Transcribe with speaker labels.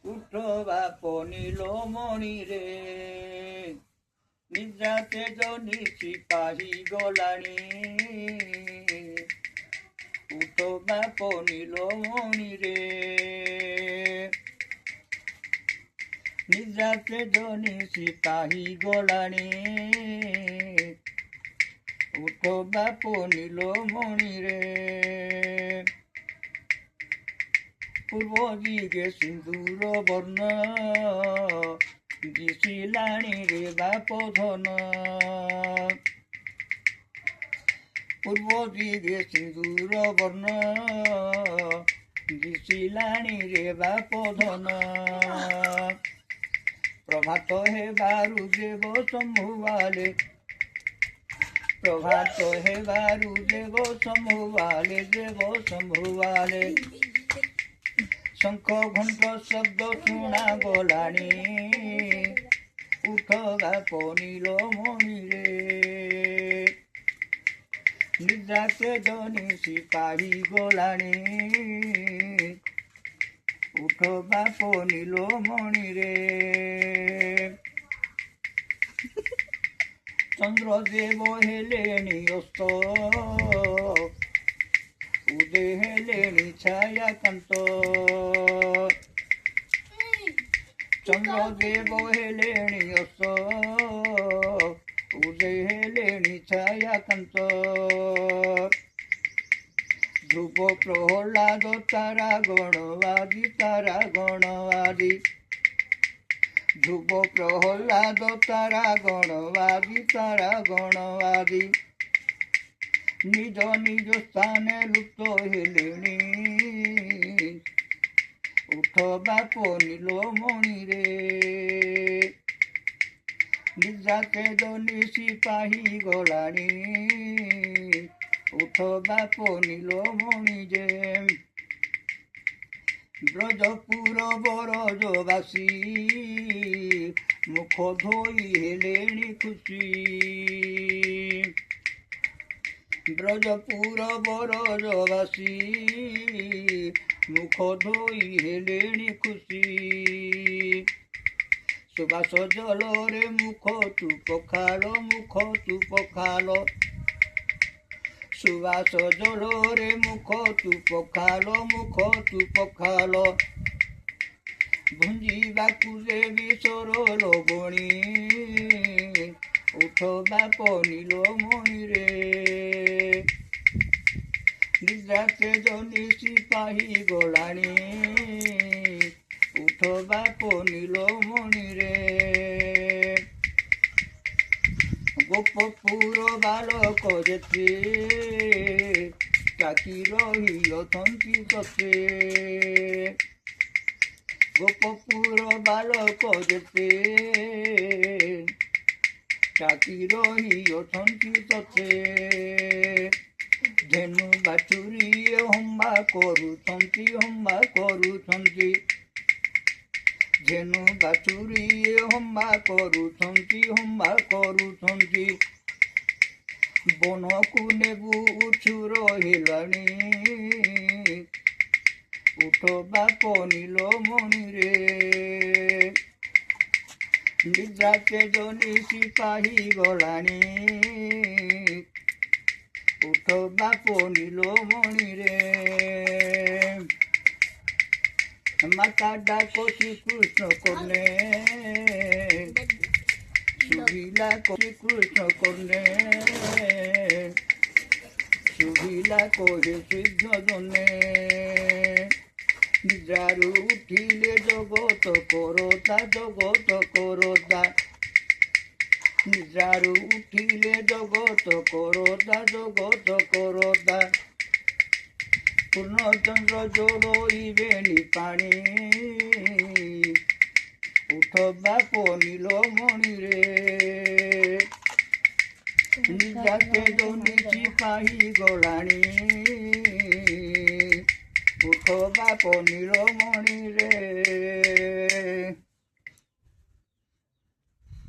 Speaker 1: উঠ বাপ নীলমণি রে নিদ্রাতে জনি সিপাহী গলানি উঠ বাপ নীলমণি রে নিদ্রাতে জনি সিপাহী গলানি উঠ বাপ নীলমণি রে পূর্ব দিকে সিন্দুর বর্ণ দিশিলাଣି রে বাপ ধন পূর্ব দিকে সিন্দুর বর্ণ দিশিলাଣି রে বাপ ধন প্রভাত হেবারু দেব সম্ভুবালে প্রভাত হেবারু দেব সম্ভুবালে শঙ্খ ঘণ্ট শব্দ শুଣା গলানি উঠ বাপ নীলমণি রে নিদ্রাতে জনি সিপাহী গলানি উঠ বাপ নীলমণি রে চন্দ্রদেব হেলেনি অস্ত উদে হেলেনি ছায়াকান্ত চন্দ্রদেব হেলেনি অস্ত উদে হেলেনি ছায়াকান্ত ধ্রুব প্রহ্লাদ তারা গণবাদী ধ্রুব প্রহ্লাদ তারা গণবাদী নিজ নিজ স্থানে লুপ্ত হেলেনি উঠ বাপ নীলমণি রে নিদ্রাতে জনি সিপাহী গলানি উঠ বাপ নীলমণি রে ব্রজপুর বরজবাসী মুখ ধোই হেলেনি খুশি ব্রজপুর বরজবাসী মুখ ধোই হেলেনি খুশি সুবাস জলরে মুখ তু পখাল সুবাস জলরে মুখ তু পখাল ভুঞ্জিବାକୁ ଦେବି ସରଳ ବଣି ଉଠ ବାପ নীলମণି রে ନିଦ୍ରାତେ ଜନି ସିପାହୀ ଗଲାଣି ଉଠ ବାପ নীলমণি রে ଗୋପପୁର ବାଲକ ଯେତେ ଚାକି ରହିଅଛନ୍ତି ସତେ ଗୋପପୁର ବାଲକ ଯେତେ ଚାକି ରହିଅଛନ୍ତି ସତେ ଧେନୁ ବାଛୁରୀଏ ହମ୍ବା କରୁଛନ୍ତି ଧେନୁ ବାଛୁରୀଏ ହମ୍ବା କରୁଛନ୍ତି ବନକୁ ନେବୁ ଉଛୁର ହେଲାଣି ଉଠ ବାପ নীলমণি রে নিদ্রাতে জনি সিপাহী গলানি উঠ বাপ নীলমণি রে মাতা ডাক শ্রীকৃষ্ণ কর্ণে শুভিলা শ্রীকৃষ্ণ কর্ণে শুভিলা কহে শীঘ্র জনে নিদ্রারু উঠিলে জগত করতা নিদ্রারু উঠিলে জগত করতা পূর্ণচন্দ্র জড়ইবেনি পানি উঠ বাপ নীলমণি রে নিদ্রাতে জনি সিপাহী গলানি উঠ বাপ নীলমণি রে।